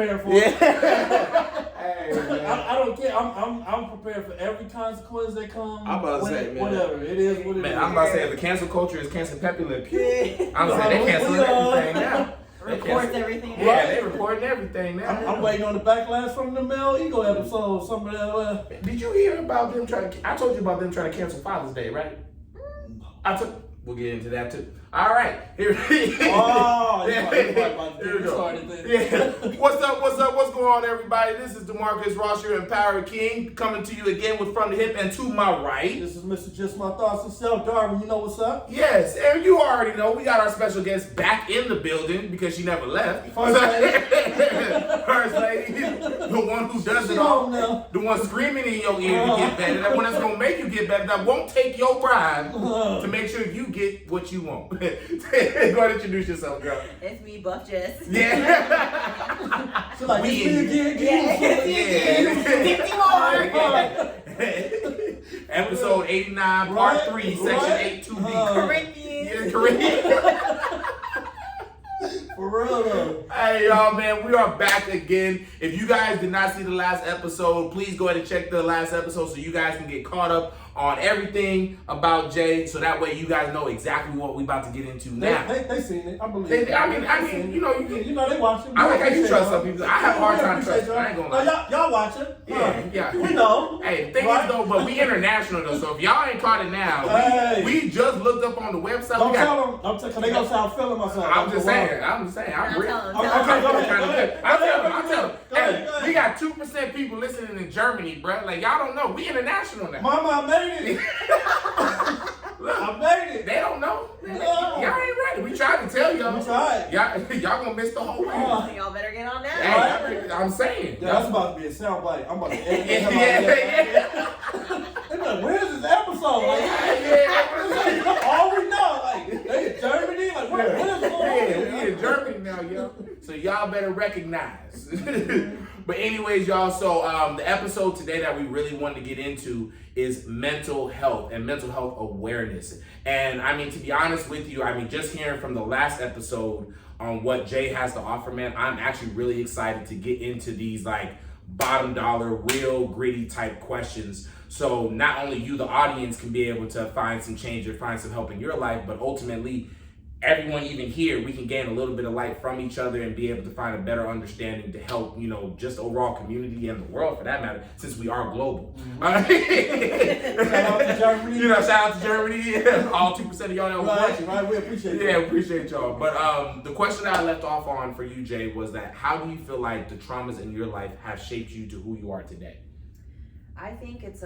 prepared for it. Hey, I don't care. I'm prepared for every consequence that comes. I'm about to say, man. Whatever. It is what it is. Man, I'm about to say, if the cancel culture is cancel Pepe Le Pew, I'm saying they canceling everything now. Records everything. Yeah, they recording everything now. I'm waiting on the backlash from the Mel Ego episode. Some of that. Did you hear about them trying to? I told you about them trying to cancel Father's Day, right? We'll get into that too. All right, here. Oh, here we go. Yeah. What's up? What's going on, everybody? This is DeMarcus Ross, your Empower King, coming to you again with From the Hip, and to my right. This is Mr. Just My Thoughts himself, Darwin. You know what's up? Yes, and you already know we got our special guest back in the building because she never left. First lady. First lady, the one who does it all, the one screaming in your ear to get better, that one that's gonna make you get better, that won't take your bribe to make sure you get what you want. Go ahead and introduce yourself, girl. It's me, Buff Jess. Yeah. So like, Episode 89, part 3, section 8 2B. Corinthians. Yeah, Corinthians. For real though. Hey y'all, man, we are back again. If you guys did not see the last episode, please go ahead and check the last episode so you guys can get caught up on everything about Jay, so that way you guys know exactly what we about to get into now. They seen it, I believe. I mean, you know, they watching. I like how you trust some people. I have a hard time trusting. I ain't gonna lie. Y'all watching? Yeah. We know. Hey, the thing is though, but we international though, so if y'all ain't caught it now, we just looked up on the website. Don't tell them. Don't tell them. They gonna say I'm feeling myself. I'm just saying. I'm real. Okay, go ahead. I tell them. Hey, we got 2% people listening in Germany, bro. Like y'all don't know. We international now. Mama, I made it. Look, I made it. They don't know. No. Y'all ain't ready. We tried to tell y'all. We tried. Y'all gonna miss the whole thing. So y'all better get on that. Hey, I'm saying. Yeah, that's about to be a soundbite. I'm about to edit it. Yeah. They're like, where's this episode? Like, all we know, like, they in Germany? Like, where's going on? We in Germany now, yo. So y'all better recognize. But anyways, y'all, so the episode today that we really wanted to get into is mental health and mental health awareness. And I mean, to be honest with you, I mean, just hearing from the last episode on what Jay has to offer, man, I'm actually really excited to get into these like bottom dollar, real gritty type questions. So not only you, the audience, can be able to find some change or find some help in your life, but ultimately everyone even here, we can gain a little bit of light from each other and be able to find a better understanding to help, you know, just overall community and the world for that matter, since we are global. Mm-hmm. Shout out to Germany. You know, shout out to Germany. Yeah. All 2% of y'all that was watching. Right, we appreciate it. Yeah, appreciate y'all. But the question that I left off on for you, Jay, was that how do you feel like the traumas in your life have shaped you to who you are today? I think it's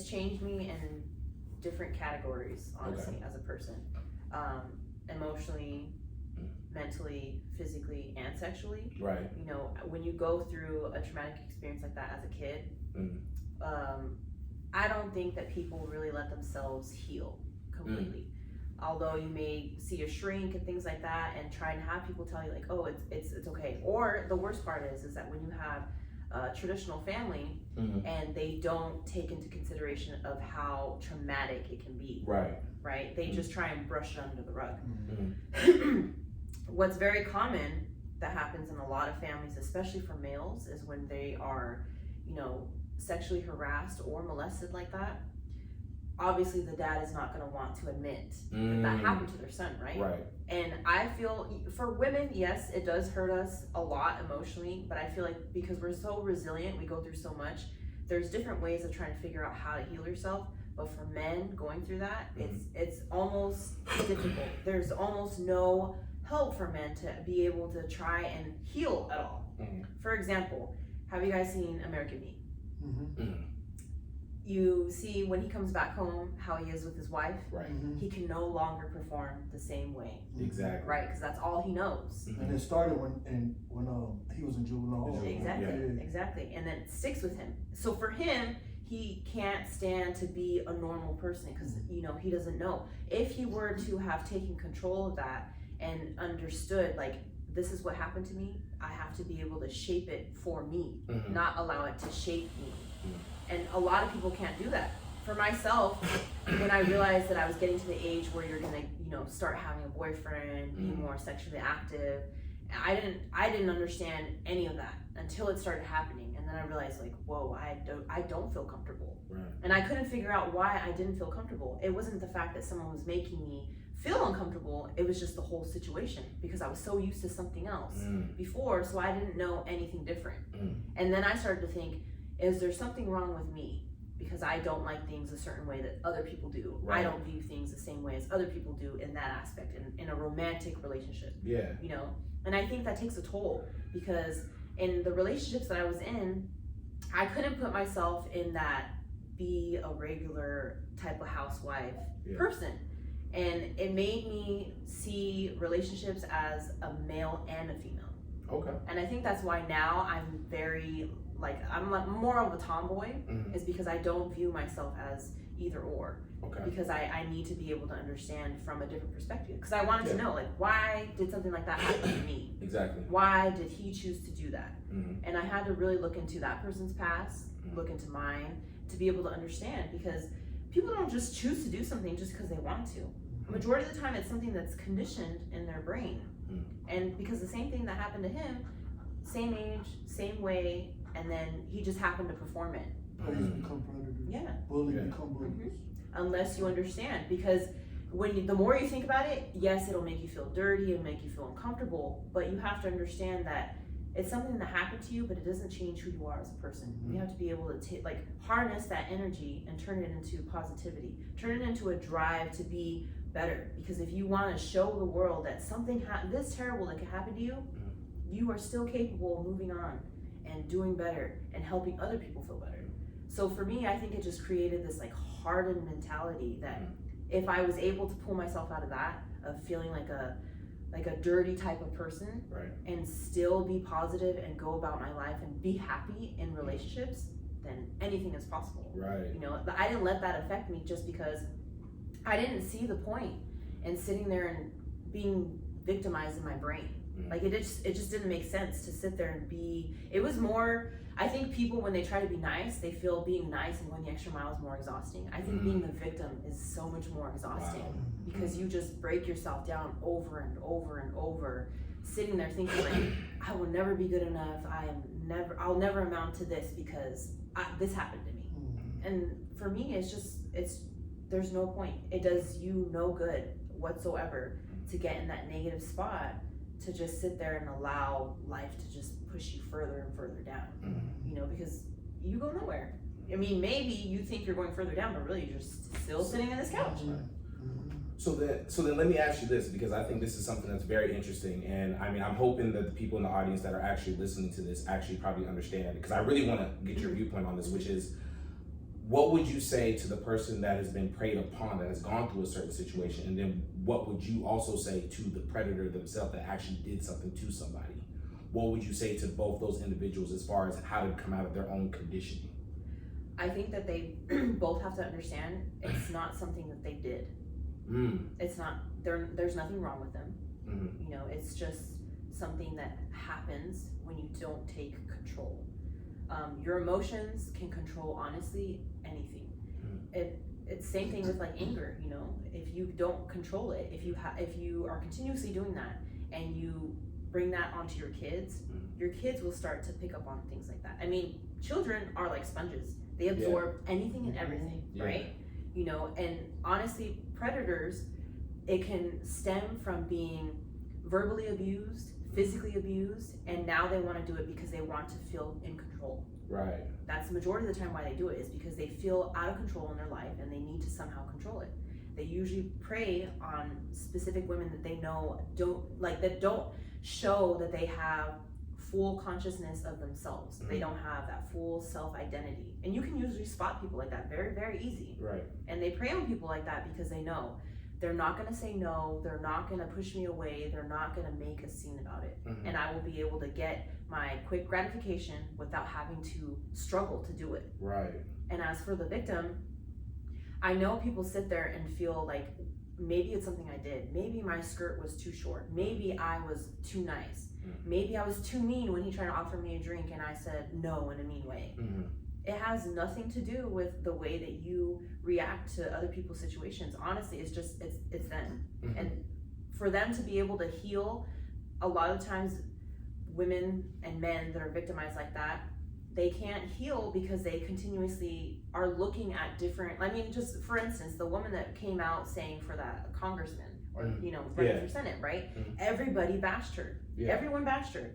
changed me in different categories, honestly, as a person. Emotionally, mentally, physically, and sexually. Right. You know, when you go through a traumatic experience like that as a kid, I don't think that people really let themselves heal completely. Although you may see a shrink and things like that, and try and have people tell you like, oh, it's okay. Or the worst part is that when you have a traditional family and they don't take into consideration of how traumatic it can be. Right? They just try and brush it under the rug. What's very common that happens in a lot of families, especially for males, is when they are, you know, sexually harassed or molested like that. Obviously, the dad is not going to want to admit that happened to their son, right? And I feel for women, yes, it does hurt us a lot emotionally, but I feel like because we're so resilient, we go through so much, there's different ways of trying to figure out how to heal yourself. But for men going through that, it's almost difficult. There's almost no help for men to be able to try and heal at all. For example, have you guys seen American Me? You see when he comes back home how he is with his wife. He can no longer perform the same way. Exactly. Right, because that's all he knows. And it started when he was in juvenile hall. Exactly. And then it sticks with him. So for him, he can't stand to be a normal person because, you know, he doesn't know. If he were to have taken control of that and understood, like, this is what happened to me, I have to be able to shape it for me, not allow it to shape me. And a lot of people can't do that. For myself, when I realized that I was getting to the age where you're gonna, you know, start having a boyfriend, be more sexually active, I didn't understand any of that until it started happening, and then I realized like, whoa, I don't feel comfortable. Right. And I couldn't figure out why I didn't feel comfortable. It wasn't the fact that someone was making me feel uncomfortable, it was just the whole situation, because I was so used to something else before, so I didn't know anything different. And then I started to think, is there something wrong with me? Because I don't like things a certain way that other people do. Right. I don't view things the same way as other people do in that aspect, in a romantic relationship. Yeah. You know? And I think that takes a toll, because in the relationships that I was in, I couldn't put myself in that be a regular type of housewife person. And it made me see relationships as a male and a female. Okay. And I think that's why now I'm very, I'm more of a tomboy, is because I don't view myself as either or. Okay. Because I need to be able to understand from a different perspective. Because I wanted to know, why did something like that happen to me? Exactly. Why did he choose to do that? And I had to really look into that person's past, look into mine, to be able to understand, because people don't just choose to do something just because they want to. Majority of the time, it's something that's conditioned in their brain. And because the same thing that happened to him, same age, same way, and then he just happened to perform it. Predators become predators. Yeah. Bullies become bullies. Unless you understand, because the more you think about it, yes, it'll make you feel dirty and make you feel uncomfortable, but you have to understand that it's something that happened to you, but it doesn't change who you are as a person. You have to be able to harness that energy and turn it into positivity, turn it into a drive to be better. Because if you want to show the world that something this terrible that could happen to you, you are still capable of moving on and doing better and helping other people feel better. So for me, I think it just created this hardened mentality that if I was able to pull myself out of that, of feeling like a dirty type of person, and still be positive and go about my life and be happy in relationships, then anything is possible. Right. You know, I didn't let that affect me just because I didn't see the point in sitting there and being victimized in my brain. Like it just didn't make sense to sit there and be. It was more. I think people, when they try to be nice, they feel being nice and going the extra mile is more exhausting. I think being the victim is so much more exhausting, because you just break yourself down over and over and over, sitting there thinking I will never be good enough. I'll never amount to this because this happened to me. And for me, there's no point. It does you no good whatsoever to get in that negative spot, to just sit there and allow life to just push you further and further down. You know, because you go nowhere. I mean, maybe you think you're going further down, but really you're just still sitting on this couch. So then let me ask you this, because I think this is something that's very interesting, and I mean, I'm hoping that the people in the audience that are actually listening to this actually probably understand it, because I really want to get your viewpoint on this, which is, what would you say to the person that has been preyed upon, that has gone through a certain situation, and then what would you also say to the predator themselves that actually did something to somebody? What would you say to both those individuals as far as how to come out of their own conditioning? I think that they both have to understand it's not something that they did. It's not, there's nothing wrong with them. You know, it's just something that happens when you don't take control. Your emotions can control, honestly, anything. It's same thing with anger. You know, if you don't control it, if you are continuously doing that and you bring that onto your kids will start to pick up on things like that. I mean, children are like sponges. They absorb anything and everything, right? You know, and honestly, predators, it can stem from being verbally abused, physically abused, and now they want to do it because they want to feel in control. Right. That's the majority of the time why they do it, is because they feel out of control in their life and they need to somehow control it. They usually prey on specific women that they know don't show that they have full consciousness of themselves. They don't have that full self-identity. And you can usually spot people like that very, very easy. Right. And they prey on people like that because they know they're not going to say no, they're not going to push me away, they're not going to make a scene about it. And I will be able to get my quick gratification without having to struggle to do it. Right. And as for the victim, I know people sit there and feel like maybe it's something I did. Maybe my skirt was too short. Maybe I was too nice. Maybe I was too mean when he tried to offer me a drink and I said no in a mean way. It has nothing to do with the way that you react to other people's situations. Honestly, it's them. And for them to be able to heal a lot of times women and men that are victimized like that, they can't heal because they continuously are looking at different, I mean, just for instance, the woman that came out saying for that congressman or, running for Senate, right? Everybody bashed her. Everyone bashed her,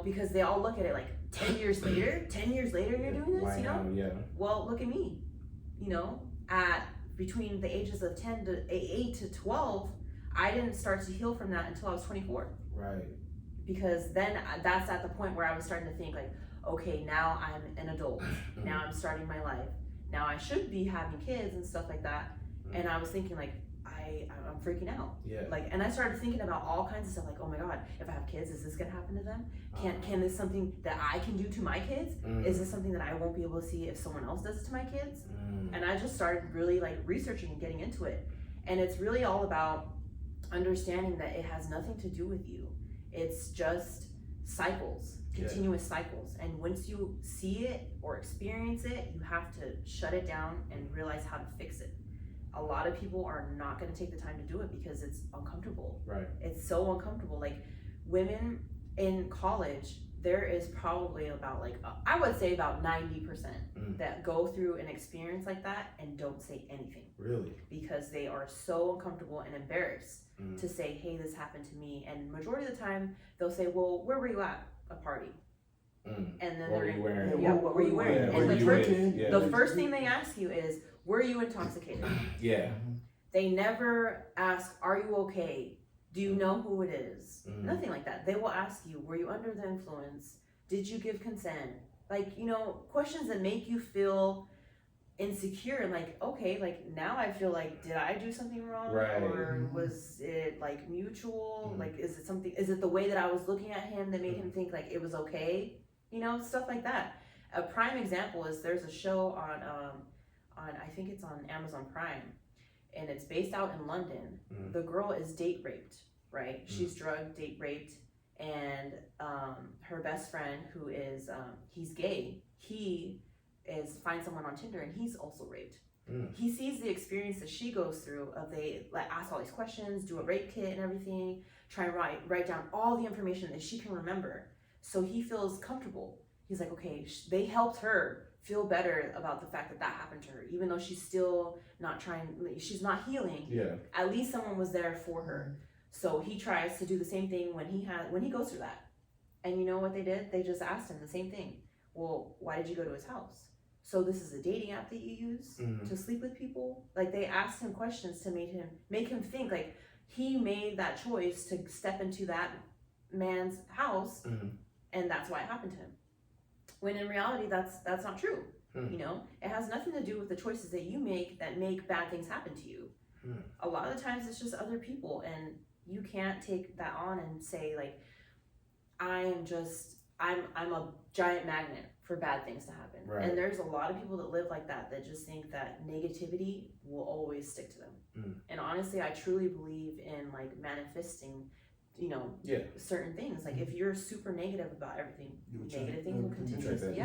because they all look at it like 10 years later you're doing this, Well, look at me, at between the ages of 8 to 12, I didn't start to heal from that until I was 24. Right. Because then that's at the point where I was starting to think like, okay, now I'm an adult. Now I'm starting my life. Now I should be having kids and stuff like that. And I was thinking like, I'm freaking out. Yeah. Like, and I started thinking about all kinds of stuff like, oh my God, if I have kids, is this gonna happen to them? Can this something that I can do to my kids? Is this something that I won't be able to see if someone else does it to my kids? And I just started really like researching and getting into it. And it's really all about understanding that it has nothing to do with you. It's just cycles, continuous cycles. And once you see it or experience it, you have to shut it down and realize how to fix it. A lot of people are not going to take the time to do it because it's uncomfortable. Right. It's so uncomfortable. Like women in college, there is probably about I would say about 90% that go through an experience like that and don't say anything. Really? Because they are so uncomfortable and embarrassed to say, hey, this happened to me. And majority of the time they'll say, well, where were you at a party? And then what were you wearing? Yeah, what were you wearing? Yeah, and the first thing they ask you is, were you intoxicated? Yeah. They never ask, are you okay? Do you know who it is? Nothing like that. They will ask you, were you under the influence? Did you give consent? Like, questions that make you feel insecure. Like, okay, like now I feel like, did I do something wrong? Right. Or was it like mutual? Like, is it the way that I was looking at him that made him think like it was okay? Stuff like that. A prime example is there's a show on I think it's on Amazon Prime, and it's based out in London. The girl is date raped, right? She's drug date raped, and her best friend who is he's gay, he finds someone on Tinder and he's also raped. He sees the experience that she goes through of they ask all these questions, do a rape kit and everything, try and write down all the information that she can remember, so he feels comfortable. He's like, okay, they helped her feel better about the fact that happened to her, even though she's still not she's not healing. Yeah. At least someone was there for her. So he tries to do the same thing when he goes through that. And you know what they did? They just asked him the same thing. Well, why did you go to his house? So this is a dating app that you use to sleep with people? Like, they asked him questions to make him think like he made that choice to step into that man's house, and that's why it happened to him. When in reality, that's not true. It has nothing to do with the choices that you make that make bad things happen to you. A lot of the times it's just other people, and you can't take that on and say like, I'm a giant magnet for bad things to happen. Right. And there's a lot of people that live like that just think that negativity will always stick to them. And honestly, I truly believe in like manifesting certain things. Like if you're super negative about everything, negative things will continuously,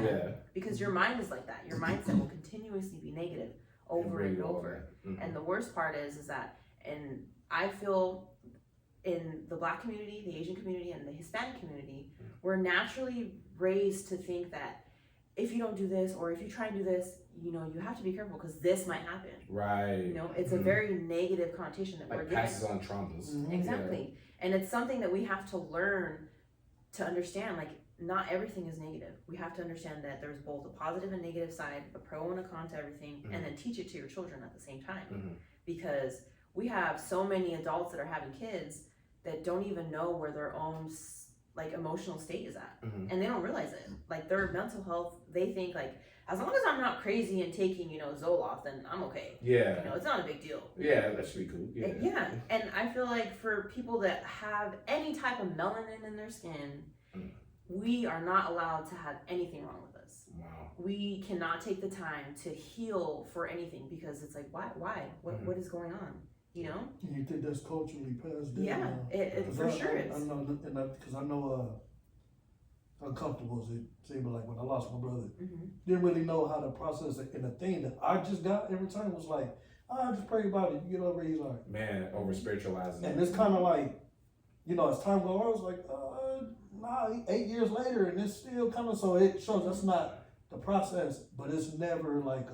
because your mind is like that. Your mindset will continuously be negative over and over. And the worst part is that, and I feel in the Black community, the Asian community, and the Hispanic community, we're naturally raised to think that if you don't do this, or if you try and do this, you have to be careful because this might happen. Right. It's a very negative connotation that we're given. Passes on traumas. Exactly. Yeah. And it's something that we have to learn to understand. Like, not everything is negative. We have to understand that there's both a positive and negative side, a pro and a con to everything, and then teach it to your children at the same time. Because we have so many adults that are having kids that don't even know where their own like emotional state is at, and they don't realize it. Like, their mental health, they think like, as long as I'm not crazy and taking Zoloft, then I'm okay. Yeah. It's not a big deal. Yeah, that should be cool. Yeah. Yeah, and I feel like for people that have any type of melanin in their skin, we are not allowed to have anything wrong with us. Wow. We cannot take the time to heal for anything because it's like, why? What is going on? You think that's culturally passed down? Yeah, it for sure is. I know, because I know uncomfortable as it seemed, but like when I lost my brother, didn't really know how to process it. And the thing that I just got every time was like, I just pray about it, you get over it. He's like, man, over spiritualizing. And it's kind of like, you know, as time goes on, I was like, nah, 8 years later, and it's still coming. So it shows that's not the process, but it's never like,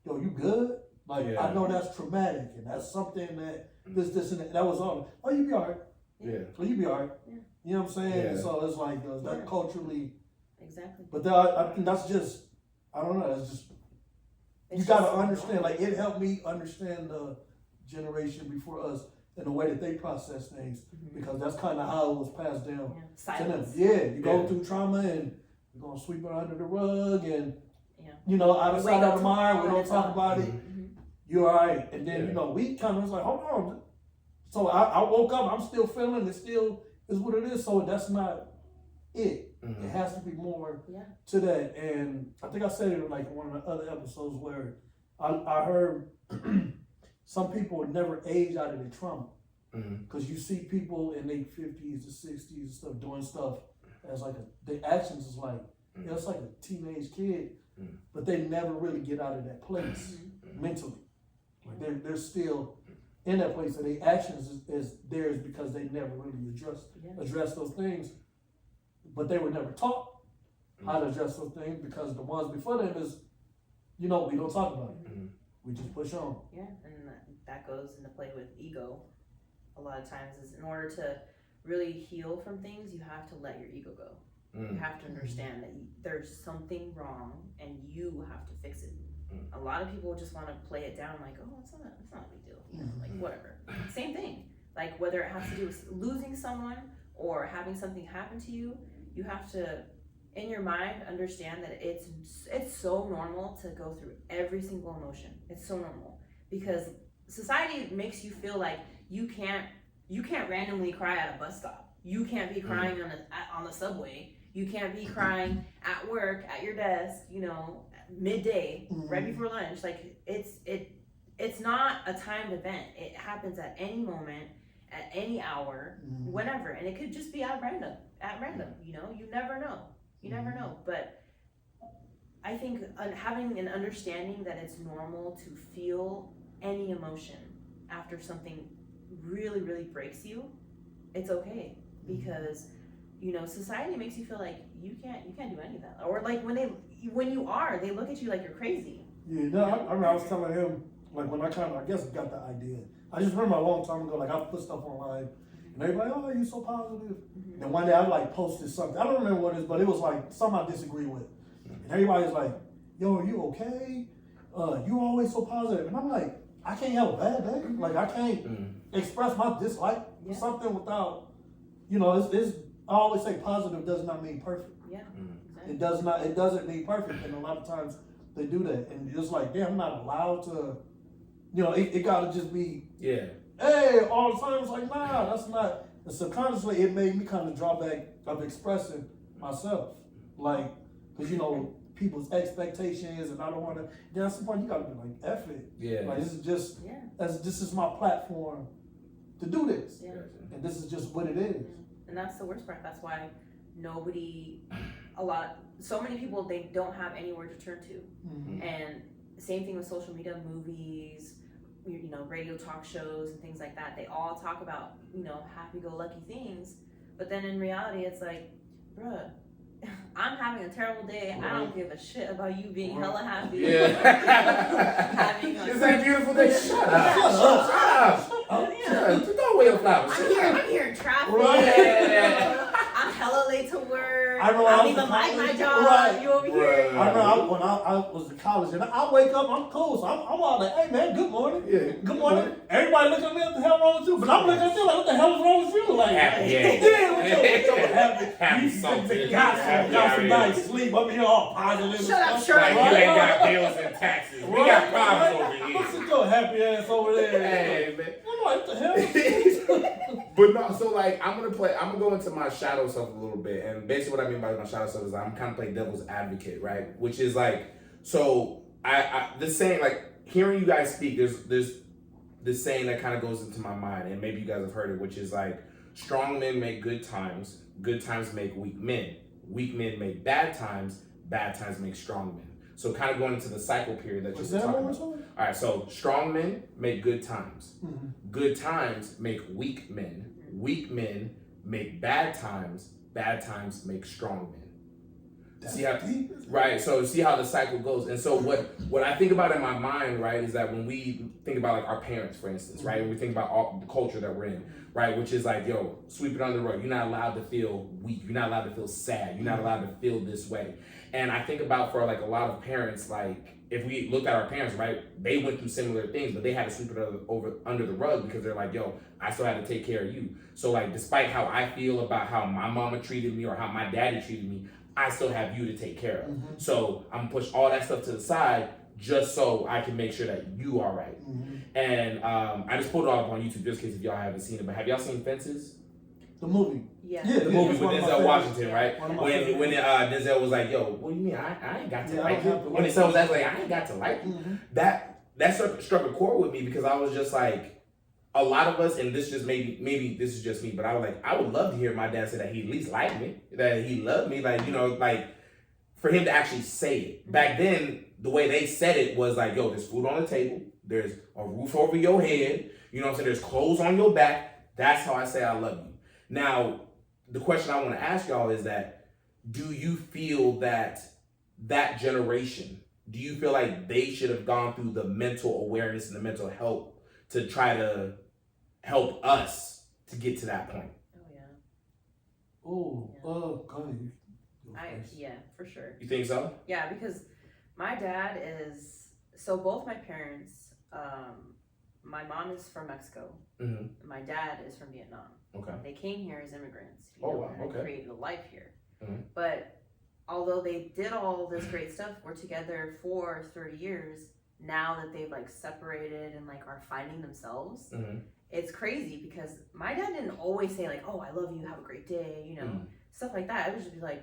yo, you good? Like, I know that's traumatic, and that's something that this, and that was all. Oh, you be all right. Yeah. Oh, you be all right. Yeah. You know what I'm saying? Yeah. And so it's like, that culturally. Exactly. But I think that's just, I don't know, it's just, you got to understand, like, it helped me understand the generation before us and the way that they process things, because that's kind of how it was passed down to them. Yeah, you go through trauma and you're going to sweep it under the rug and, you know, out of sight, out of mind, we don't talk about it. You're all right. And then, you know, we kind of was like, hold on. So I woke up, I'm still feeling it, still is what it is. So that's not it. It has to be more to that. And I think I said it in like one of the other episodes where I heard some people would never age out of their trauma. Because you see people in their 50s or 60s and stuff doing stuff as like their actions is like, it's like a teenage kid, but they never really get out of that place mentally. Like they're still in that place, and their actions is theirs because they never really address those things. But they were never taught how to address those things, because the ones before them is, you know, we don't talk about it. We just push on. Yeah, and that goes into play with ego. A lot of times is in order to really heal from things, you have to let your ego go. You have to understand that there's something wrong and you have to fix it. A lot of people just want to play it down like, oh, it's not a big deal, you know, like whatever. Same thing. Like whether it has to do with losing someone or having something happen to you, you have to, in your mind, understand that it's so normal to go through every single emotion. It's so normal because society makes you feel like you can't randomly cry at a bus stop. You can't be crying on the subway. You can't be crying at work, at your desk, you know, midday, right before lunch. Like it's not a timed event. It happens at any moment, at any hour, whenever, and it could just be at random. You know, you never know. But I think having an understanding that it's normal to feel any emotion after something really, really breaks you, it's okay, because you know society makes you feel like you can't do any of that, or like when they look at you like you're crazy. Yeah, no, I remember I was telling him, like when I guess got the idea. I just remember a long time ago, like I put stuff online and everybody, oh, you're so positive. And one day I like posted something, I don't remember what it is, but it was like something I disagree with. And everybody's like, yo, are you okay? You always so positive. And I'm like, I can't have a bad day. Like I can't express my dislike for something without, you know, I always say positive does not mean perfect. Yeah. Exactly. It doesn't mean perfect, and a lot of times they do that. And it's like, damn, I'm not allowed to, you know, it gotta just be hey, all the time. It's like, nah, that's not. And subconsciously it made me kind of draw back of expressing myself. Like, cause you know, people's expectations, and I don't wanna, then at some point you gotta be like, F it. Yeah. Like this is just this is my platform to do this. Yeah. And this is just what it is. And that's the worst part. That's why so many people, they don't have anywhere to turn to. And same thing with social media, movies, you know, radio talk shows and things like that. They all talk about, you know, happy-go-lucky things, but then in reality, it's like, bruh, I'm having a terrible day. I don't give a shit about you being hella happy. It's a beautiful day. Shut up. Don't wear flowers. I'm here in traffic. I'm hella late to work. I don't even like my job. You over here. I remember when I was in college, and I wake up, I'm cool, so I'm all like, hey man, good morning. Good morning. Everybody looking at me, what the hell wrong with you? But I'm looking at you like, what the hell is wrong with you? Like, happy. You got some nice sleep. I'm here all positive. Shut up, you ain't got bills and taxes. We got problems over here. Listen to your happy ass over there. Hey man. I'm like, what the hell? But no, so like I'm gonna go into my shadow self a little bit, and basically what I mean by my shadow self is I'm kind of playing devil's advocate, right? Which is like, so I the saying, like hearing you guys speak, there's this saying that kind of goes into my mind, and maybe you guys have heard it, which is like, strong men make good times make weak men make bad times make strong men. So kind of going into the cycle period that you're talking about. All right, so strong men make good times. Good times make weak men. weak men make bad times make strong men. That's See how, deep. right? So see how the cycle goes. And so what I think about in my mind, right, is that when we think about like our parents, for instance, right, and we think about all the culture that we're in, right, which is like, yo, sweep it under the rug. You're not allowed to feel weak. You're not allowed to feel sad. You're not allowed to feel this way. And I think about for like a lot of parents, like if we look at our parents, right, they went through similar things, but they had to sweep it under the rug because they're like, yo, I still had to take care of you. So like, despite how I feel about how my mama treated me or how my daddy treated me, I still have you to take care of. So I'm gonna push all that stuff to the side just so I can make sure that you are right. And I just pulled it all up on YouTube just in case if y'all haven't seen it. But have y'all seen Fences? The movie. Yeah. The movie that's with one of my Denzel favorites. Washington, right? One of my When favorites. Denzel was like, yo, what do you mean? I ain't got to Yeah, I like don't you. have to When like Denzel was like, I ain't got to like you. That struck a chord with me because I was just like, a lot of us, and this just maybe this is just me, but I would love to hear my dad say that he at least liked me, that he loved me, like, you know, like for him to actually say it. Back then, the way they said it was like, yo, there's food on the table, there's a roof over your head, you know what I'm saying, there's clothes on your back. That's how I say I love you. Now, the question I want to ask y'all is that, do you feel that generation, do you feel like they should have gone through the mental awareness and the mental help to try to help us to get to that point? Oh yeah. Go ahead. Yeah, for sure. You think so? Yeah, because my dad is, so both my parents, my mom is from Mexico, and my dad is from Vietnam. Okay. They came here as immigrants, Wow, and okay. created a life here. But although they did all this great stuff, we're together for 30 years, now that they've like separated and like are finding themselves, it's crazy because my dad didn't always say like, oh, I love you, have a great day, you know, stuff like that. It would just be like,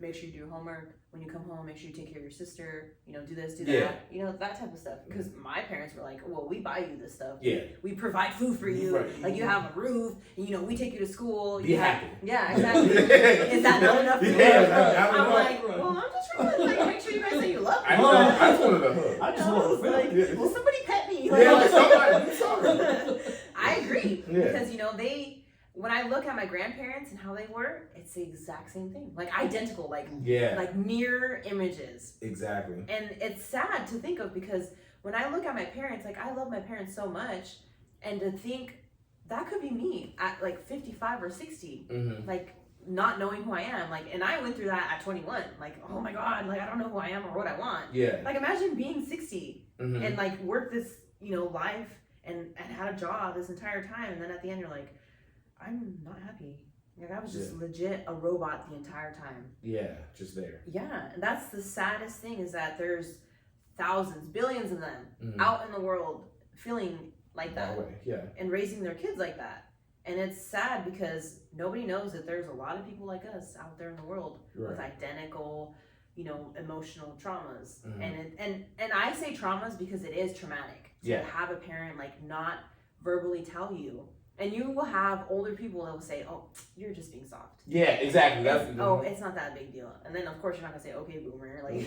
make sure you do your homework. When you come home, make sure you take care of your sister. You know, do this, do that. You know, that type of stuff. Because my parents were like, well, we buy you this stuff. Yeah. We provide food for you. Right. Like, you have a roof. And, you know, we take you to school. Be happy. Yeah, exactly. Is that not enough for you? Yeah, I'm like, well, I'm just trying to like make sure you guys say you love me. I just wanted a hug. I just want to like, feel will somebody pet me? Yeah, like somebody do something. I agree. Yeah. Because, you know, when I look at my grandparents and how they were, it's the exact same thing. Like identical, like mirror images. Exactly. And it's sad to think of because when I look at my parents, like I love my parents so much, and to think that could be me at like 55 or 60, like not knowing who I am. Like, and I went through that at 21. Like, oh my God, like I don't know who I am or what I want. Yeah. Like imagine being 60 and like work this, you know, life and had a job this entire time, and then at the end you're like, I'm not happy. Like I was just legit a robot the entire time. Yeah, just there. Yeah, and that's the saddest thing is that there's thousands, billions of them out in the world feeling like that. And raising their kids like that. And it's sad because nobody knows that there's a lot of people like us out there in the world with identical, you know, emotional traumas. And I say traumas because it is traumatic to have a parent like not verbally tell you. And you will have older people that will say, oh, you're just being soft. Yeah, exactly. It's not that big deal. And then, of course, you're not going to say, okay, boomer. Like,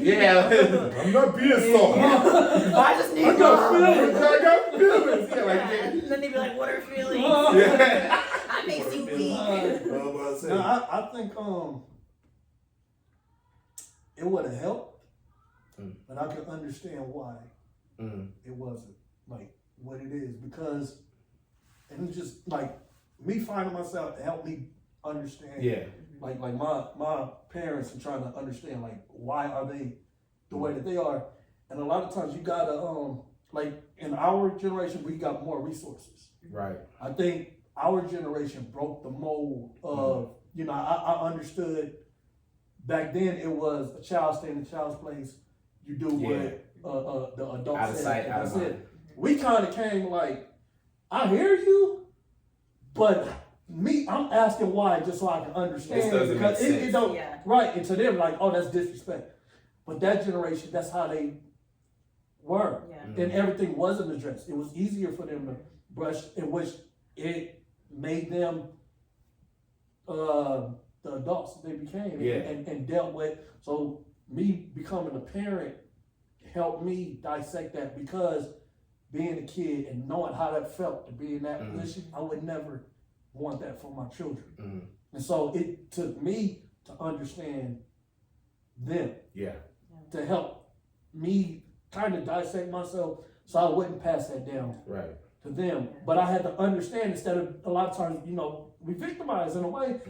I'm not being soft. I just need I got feelings. Yeah, like, and then they'd be like, what are feelings? That makes you weak. No, I think it would have helped, but I can understand why it wasn't like what it is, because and it's just like me finding myself to help me understand. Like my parents and trying to understand like why are they the way that they are, and a lot of times you gotta like in our generation we got more resources. Right. I think our generation broke the mold of you know I understood back then it was a child stay in a child's place. You do what the adults out of sight, out of mind. We kind of came like, I hear you, but I'm asking why just so I can understand. This doesn't make sense. It don't, right, and to them like, oh, that's disrespect. But that generation, that's how they were. And everything wasn't addressed. It was easier for them to brush, in which it made them the adults they became and dealt with. So me becoming a parent helped me dissect that, because being a kid and knowing how that felt to be in that position, I would never want that for my children. Mm-hmm. And so it took me to understand them, Yeah. to help me kind of dissect myself so I wouldn't pass that down Right. to them. But I had to understand, instead of a lot of times, you know, we victimize in a way,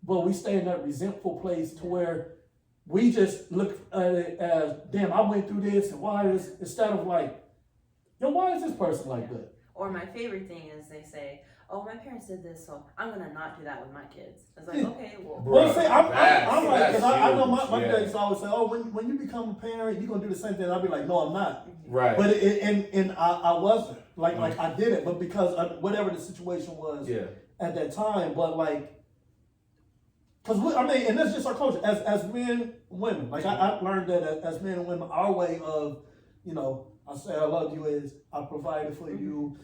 but we stay in that resentful place to where we just look at it as, damn, I went through this, and why is, instead of like, yo, why is this person like that? Or my favorite thing is they say, oh, my parents did this, so I'm gonna not do that with my kids. It's like, okay, well. Well, see, I'm like, because I know my yeah. parents always say, oh, when you become a parent, you're gonna do the same thing. I'll be like, no, I'm not. Right. But and I wasn't like I did it, but because whatever the situation was at that time, but like, because I mean, and that's just our culture as men, women. Like I learned that as men and women, our way of, you know, I say I love you is I provided for you.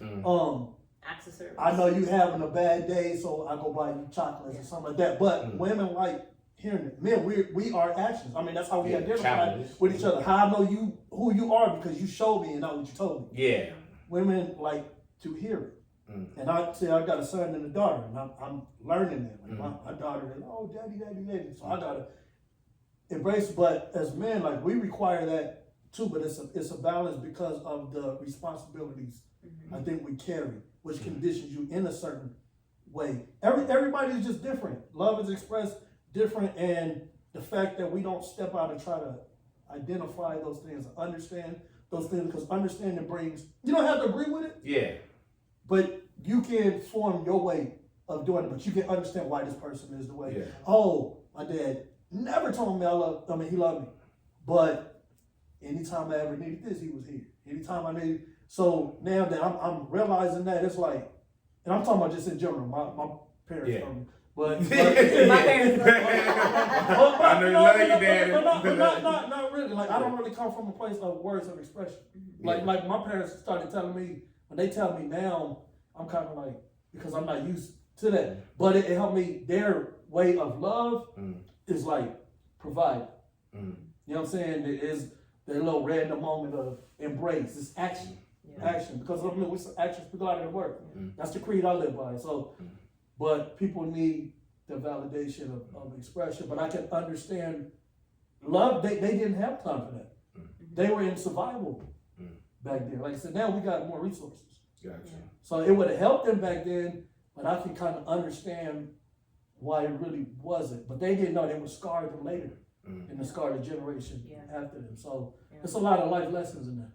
Acts of service. I know you having a bad day, so I go buy you chocolates or something like that. But women like hearing it. Men, we are actions. I mean, that's how we identify with each other. How I know you who you are because you showed me and not what you told me. Yeah. Women like to hear it. And I say I got a son and a daughter, and I'm learning that. Like my daughter is, oh, daddy. So I gotta embrace it. But as men, like we require that too. But it's a balance because of the responsibilities I think we carry, which conditions you in a certain way. Everybody is just different. Love is expressed different, and the fact that we don't step out and try to identify those things, understand those things, because understanding brings, you don't have to agree with it. Yeah. But you can form your way of doing it, but you can understand why this person is the way. Yeah. Oh, my dad never told me he loved me. But anytime I ever needed this, he was here. Anytime I needed. So now that I'm realizing that, it's like, and I'm talking about just in general, my parents told me. But My parents. I know you love your daddy. But not really. Like I don't really come from a place of words of expression. Like my parents started telling me, when they tell me now, I'm kind of like, because I'm not used to that. But it helped me. Their way of love is like provide. You know what I'm saying? It is their little random moment of embrace. It's action. Action. Because I mean, with actions, people out there work. That's the creed I live by. So, but people need the validation of expression. But I can understand love. They didn't have time for that. They were in survival back then. Like I said, now we got more resources. Gotcha. So it would have helped them back then, but I can kind of understand why it really wasn't. But they didn't know they would scar them later and the scar the generation after them. So it's a lot of life lessons in there.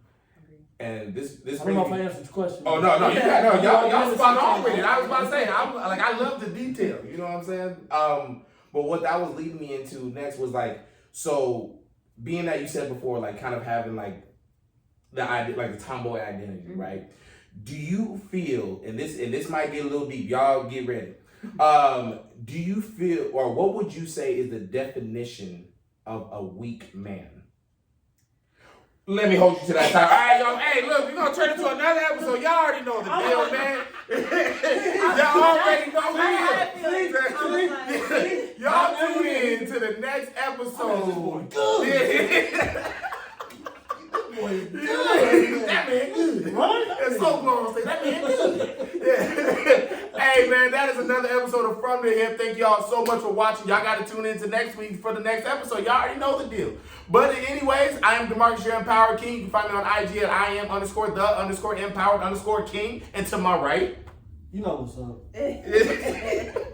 And this I don't know if I answered your question. Oh no, y'all spot on with it. I was about to say, I love the detail. You know what I'm saying? But what that was leading me into next was like, so being that you said before, like kind of having like the idea, like the tomboy identity, right? Do you feel, and this might get a little deep, y'all get ready. Do you feel, or what would you say is the definition of a weak man? Let me hold you to that time. All right, y'all. Hey, look, we're going to turn into another episode. Y'all already know the deal, man. Y'all already know the deal. Y'all tune in to the next episode. That man good. Right? It's so glorious. That man good. Hey, man, that is another episode of From the Hip. Thank y'all so much for watching. Y'all got to tune in to next week for the next episode. Y'all already know the deal. But anyways, I am DeMarcus, your Empowered King. You can find me on IG at IAM_the_empowered_king. And to my right, you know what's up.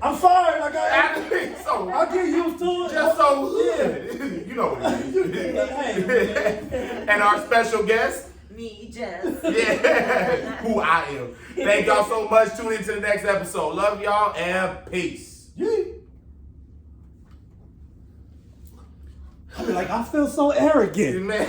I'm sorry, like I'll get used to it. Just so good. You know what it is. And our special guest, Me, Jess. Yeah, who I am. Thank y'all so much. Tune in to the next episode. Love y'all and peace. I feel so arrogant. Man.